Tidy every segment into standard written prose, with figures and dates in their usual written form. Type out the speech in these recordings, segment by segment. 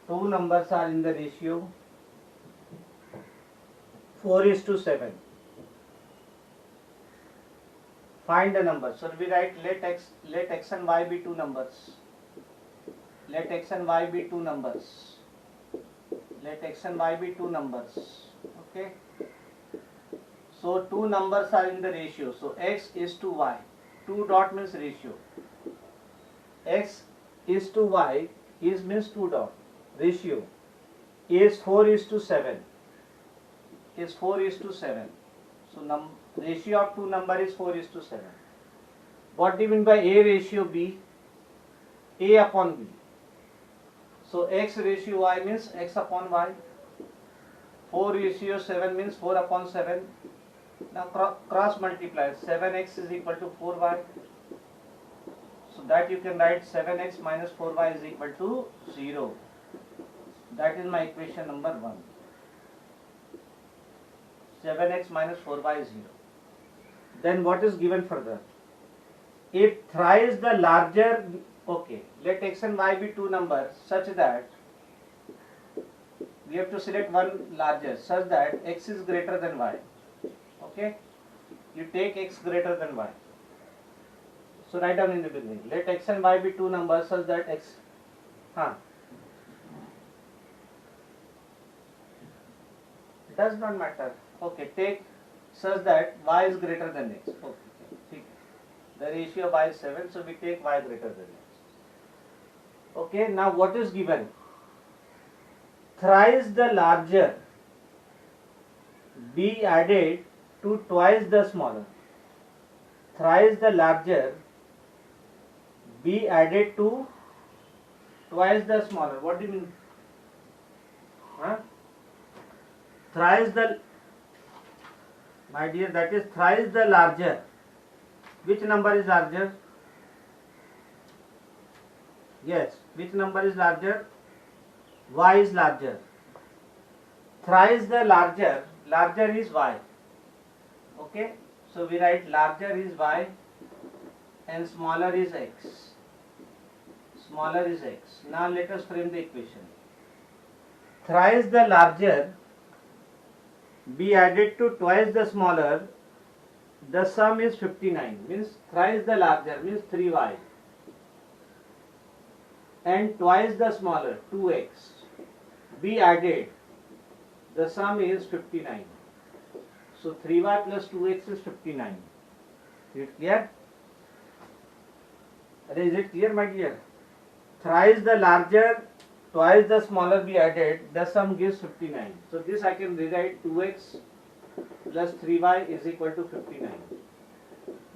Two numbers are in the ratio 4:7. Find the number. So we write let x and y be two numbers. Let x and y be two numbers. Let x and y be two numbers. Okay. So two numbers are in the ratio. So x is to y. Two dot means ratio. X is to y is means two dot. Ratio is 4:7. Is 4:7. So ratio of two number is 4:7. What do you mean by A ratio B? A upon B. So x ratio y means x upon y. 4:7 means 4 upon 7. Now cross multiply. 7x is equal to 4y. So that you can write 7x minus 4y is equal to 0. That is my equation number 1. 7x minus 4y is 0. Then what is given further? If thrice the larger, okay, let x and y be two numbers such that we have to select one larger such that x is greater than y. Okay, you take x greater than y. So write down in the beginning. Let x and y be two numbers such that x. Does not matter. Okay, take such that y is greater than x. Okay, the ratio of y is 7, so we take y greater than x. Okay, now what is given? Thrice the larger be added to twice the smaller. Thrice the larger be added to twice the smaller. What do you mean? Thrice the, my dear, that is thrice the larger. Which number is larger? Yes, which number is larger? Y is larger. Thrice the larger, larger is y. Okay, so we write larger is y and smaller is x. Smaller is x. Now let us frame the equation. Thrice the larger be added to twice the smaller, the sum is 59. Means thrice the larger means 3y and twice the smaller 2x be added, the sum is 59. So 3y plus 2x is 59. Is it clear? Is it clear, my dear? Thrice the larger, twice the smaller be added, the sum gives 59. So this I can rewrite 2x plus 3y is equal to 59.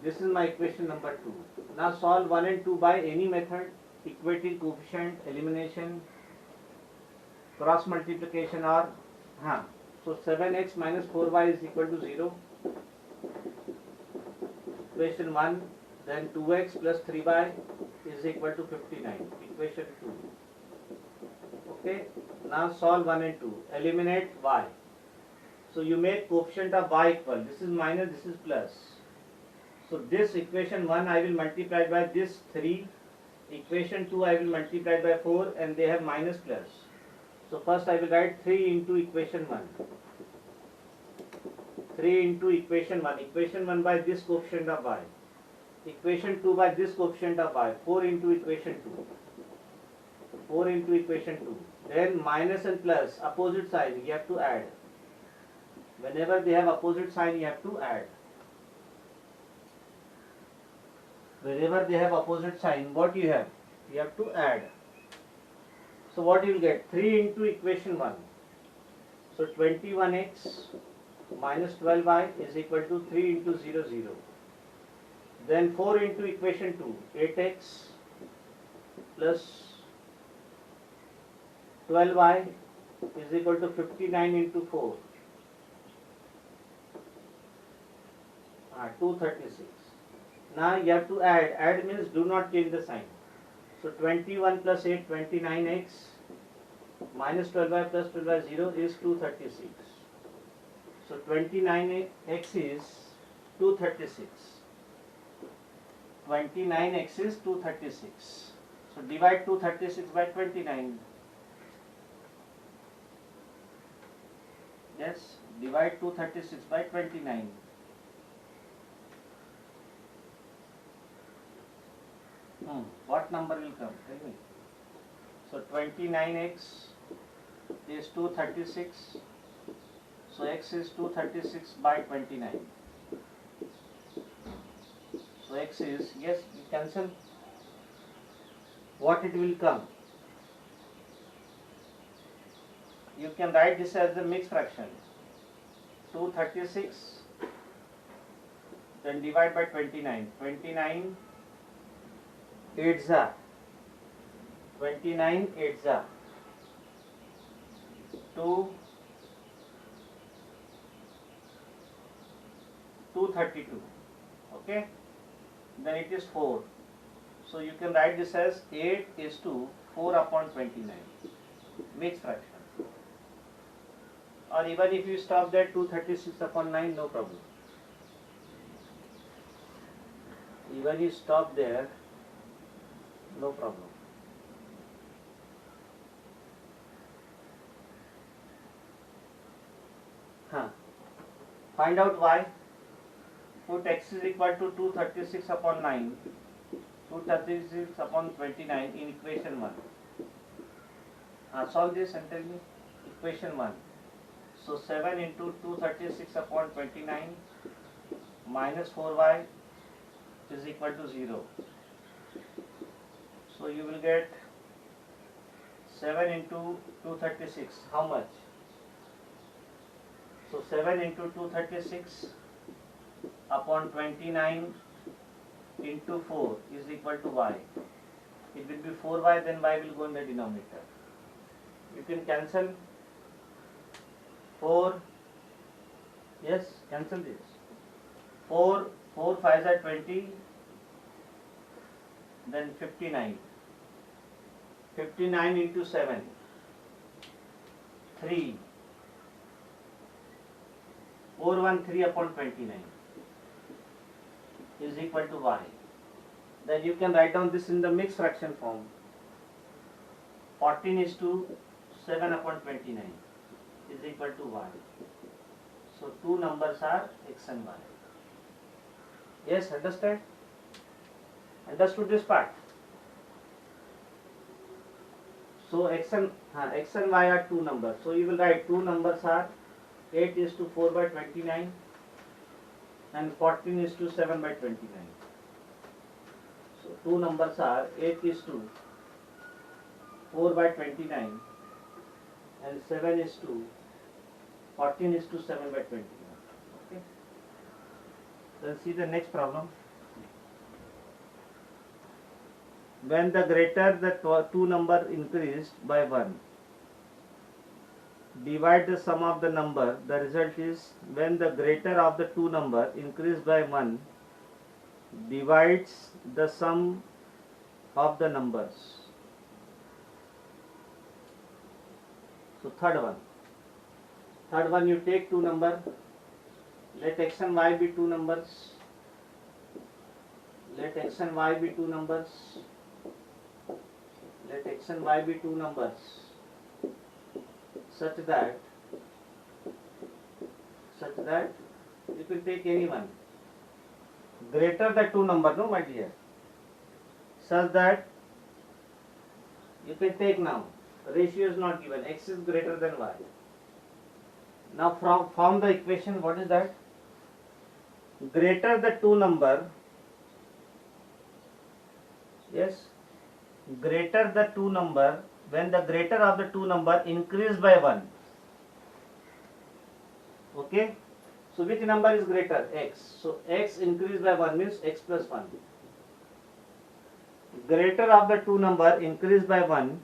This is my equation number 2. Now solve 1 and 2 by any method, equating coefficient, elimination, cross multiplication or so 7x minus 4y is equal to 0. Equation 1, then 2x plus 3y is equal to 59. Equation 2. Okay, now solve 1 and 2. Eliminate y. So you make coefficient of y equal. This is minus, this is plus. So this equation 1 I will multiply by this 3. Equation 2 I will multiply by 4 and they have minus plus. So first I will write 3 into equation 1. 3 into equation 1. Equation 1 by this coefficient of y. Equation 2 by this coefficient of y. 4 into equation 2. 4 into equation 2. Then minus and plus, opposite sign, you have to add. Whenever they have opposite sign, you have to add. Whenever they have opposite sign, what you have? You have to add. So what you will get? 3 into equation 1. So 21x minus 12y is equal to 3 into 0, 0. Then 4 into equation 2. 8x plus 12y is equal to 59 into 4. 236. Now you have to add. Add means do not change the sign. So 21 plus 8, 29x minus 12y plus 12y 0 is 236. So 29x is 236. 29x is 236. So divide 236 by 29. Yes, divide 236 by 29. What number will come? Tell me. So 29x is 236. So x is 236 by 29. So x is, yes, you cancel. What it will come? You can write this as the mixed fraction. 236, then divide by 29. 29 8s are 29 8s are 232. Okay, then it is 4. So you can write this as 8 is to 4 upon 29, mixed fraction. Or even if you stop there, 236 upon 9, no problem. Even you stop there, no problem. Find out y. Put x is equal to 236 upon 9, 236 upon 29 in equation 1. Solve this and tell me. Equation 1. So 7 into 236 upon 29 minus 4y is equal to 0. So you will get 7 into 236. How much? So 7 into 236 upon 29 into 4 is equal to y. It will be 4y, then y will go in the denominator. You can cancel 4. Yes, cancel this. 4 5s are 20, then 59. 59 into 7, 3. 413 upon 29 is equal to y. Then you can write down this in the mixed fraction form. 14 is to 7 upon 29 is equal to y. So two numbers are x and y. Yes, understand? Understood this part? So x and y are two numbers. So you will write two numbers are 8 is to 4 by 29 and 14 is to 7 by 29. So two numbers are 8 is to 4 by 29 and 7 is to 14 is to 7 by 29. Okay. Then see the next problem. When the greater the two number increased by 1, divide the sum of the number. The result is when the greater of the two number increased by 1 divides the sum of the numbers. So third one you take two number, let x and y be two numbers, let x and y be two numbers, let x and y be two numbers such that you can take any one greater the two number, no my dear, such that you can take now. Ratio is not given, x is greater than y. Now from the equation, what is that? Greater the two number, yes, greater the two number, when the greater of the two number increase by 1. Okay, so which number is greater? X. So x increased by 1 means x plus 1. Greater of the two number increased by 1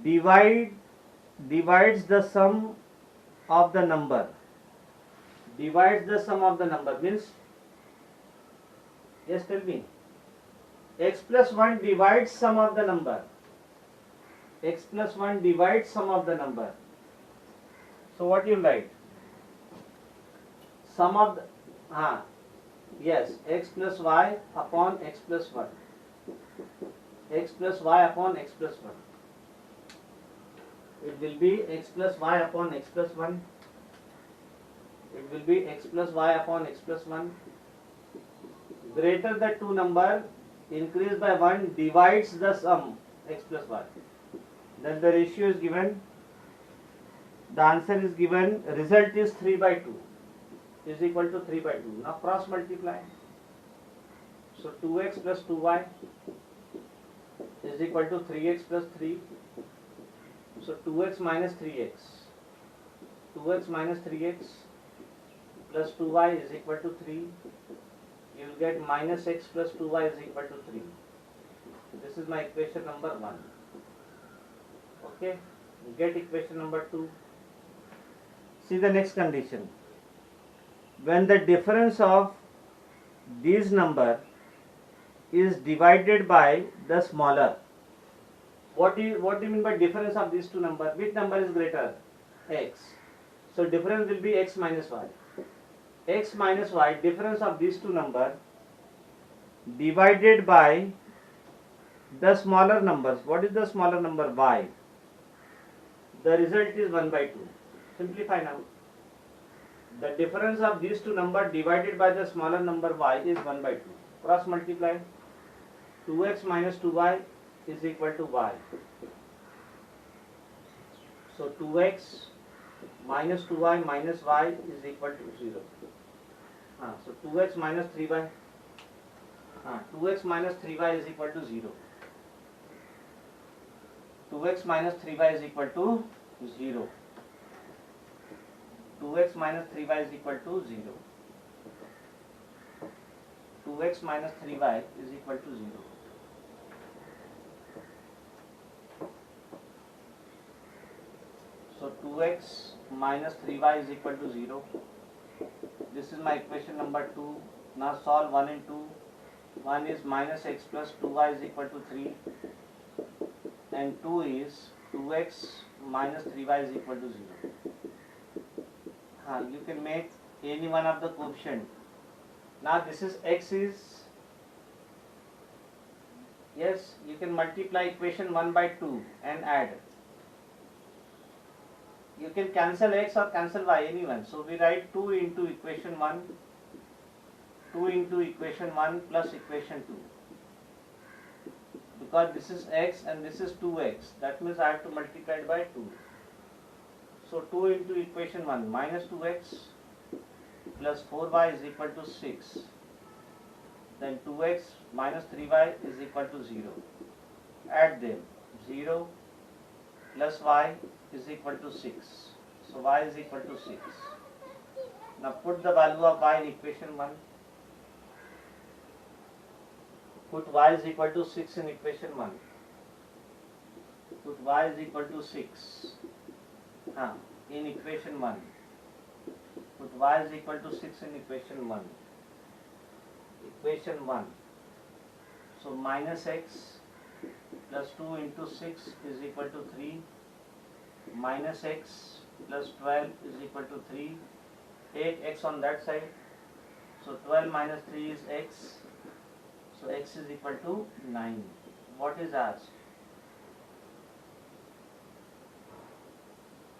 divides the sum of the number. Divides the sum of the number means, yes, tell me. X plus 1 divides sum of the number. X plus 1 divides sum of the number. So what you write? Sum of the, yes, x plus y upon x plus 1. x plus y upon x plus 1. It will be x plus y upon x plus 1. It will be x plus y upon x plus 1. Greater the two number, increase by 1, divides the sum x plus y. Then the ratio is given. The answer is given. Result is 3 by 2 is equal to 3 by 2. Now cross multiply. So 2x plus 2y is equal to 3x plus 3. So 2x minus 3x. 2x minus 3x plus 2y is equal to 3. You will get minus x plus 2y is equal to 3. This is my equation number 1. Okay. Get equation number 2. See the next condition. When the difference of these number is divided by the smaller. What do you mean by difference of these two numbers? Which number is greater? X. So difference will be x minus y. X minus y, difference of these two numbers divided by the smaller numbers. What is the smaller number? Y. The result is 1 by 2. Simplify now. The difference of these two numbers divided by the smaller number y is 1 by 2. Cross multiply. 2x minus 2y is equal to y. So 2x minus 2y minus y is equal to 0. So 2x minus 3y. 2x minus 3y is equal to 0. 2x minus 3y is equal to 0. 2x minus 3y is equal to 0. 2x minus 3y is equal to 0. So 2x minus 3y is equal to 0. This is my equation number 2. Now solve 1 and 2. 1 is minus x plus 2y is equal to 3. And 2 is 2x minus 3y is equal to 0. You can make any one of the coefficient. Now this is x is, yes, you can multiply equation 1 by 2 and add. You can cancel x or cancel y, anyone. So we write 2 into equation 1, 2 into equation 1 plus equation 2. Because this is x and this is 2x, that means I have to multiply it by 2. So 2 into equation 1 minus 2x plus 4y is equal to 6. Then 2x minus 3y is equal to 0. Add them. 0 plus y is equal to 6. So y is equal to 6. Now put the value of y in equation 1. Put y is equal to 6 in equation 1. Put y is equal to 6 in equation 1. Put y is equal to 6 in equation 1. Equation 1. So minus x plus 2 into 6 is equal to 3. Minus x plus 12 is equal to 3. Take x on that side. So 12 minus 3 is x. So x is equal to 9. What is asked?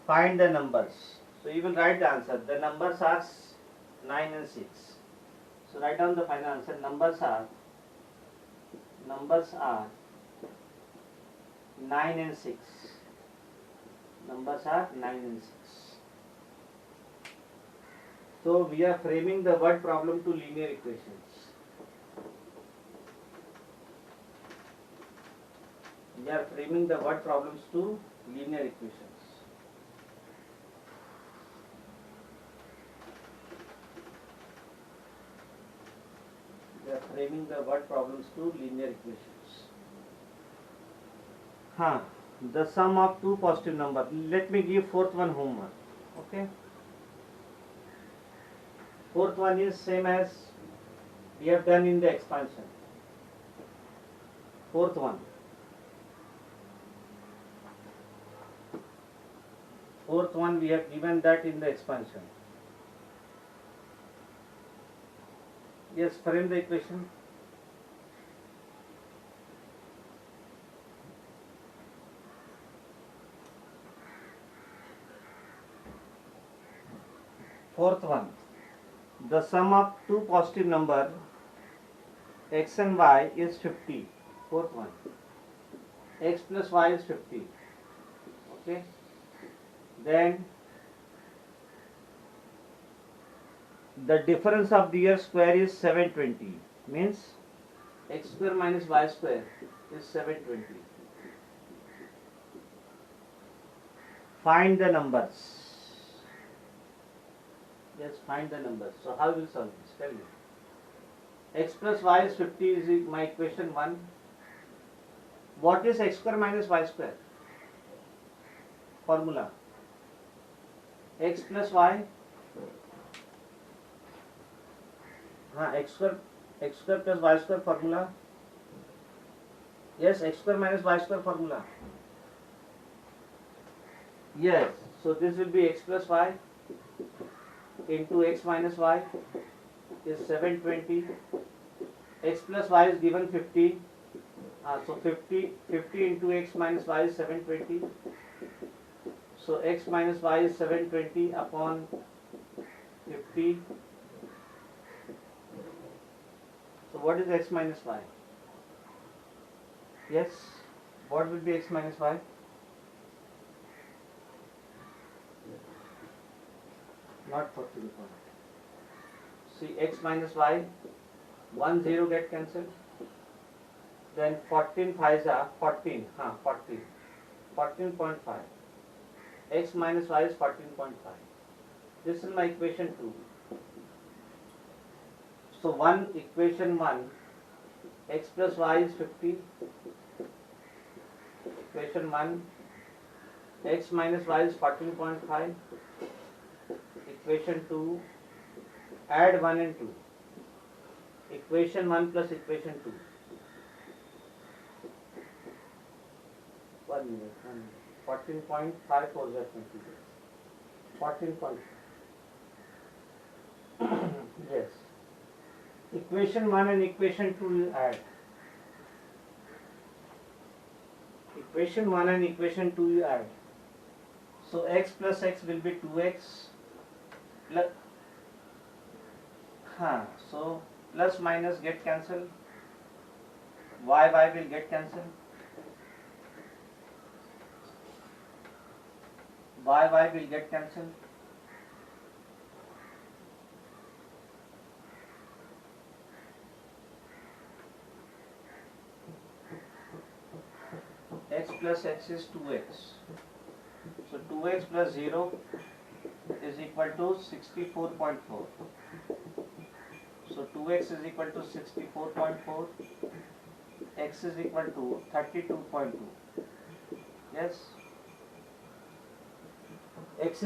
Find the numbers. So you will write the answer. The numbers are 9 and 6. So write down the final answer. Numbers are 9 and 6. Numbers are 9 and 6. So we are framing the word problem to linear equations. We are framing the word problems to linear equations. We are framing the word problems to linear equations. The sum of two positive numbers. Let me give fourth one homework. Okay. Fourth one is same as we have done in the expansion. Fourth one. Fourth one we have given that in the expansion. Yes, frame the equation. Fourth one, the sum of two positive number x and y is 50. Fourth one, x plus y is 50. Okay. Then the difference of their square is 720. Means x square minus y square is 720. Find the numbers. Yes, find the numbers. So how will you solve this? Tell me. X plus y is 50 is my equation 1. What is x square minus y square? Formula. X plus y. X square plus y square formula. Yes, x square minus y square formula. Yes, so this will be x plus y into x minus y is 720. X plus y is given 50. So 50 into x minus y is 720. So x minus y is 720 upon 50. So what is x minus y? Yes, what will be x minus y? Not 40 to the power. See, x minus y, 1 0 get cancelled. Then 14 5 are 14, 14.5. X minus y is 14.5. This is my equation 2. So equation 1, x plus y is 50. Equation 1, x minus y is 14.5. Equation 2, add 1 and 2. Equation 1 plus equation 2. 1 minute. 14.5 for that 20. 14.5. Yes. Equation 1 and equation 2 you add. Equation 1 and equation 2 you add. So x plus x will be 2x. So plus minus get cancelled. Y will get cancelled. Y will get cancelled. X plus x is 2x. So 2x plus 0 is equal to 64.4. So 2x is equal to 64.4. X is equal to 32.2. Yes. X is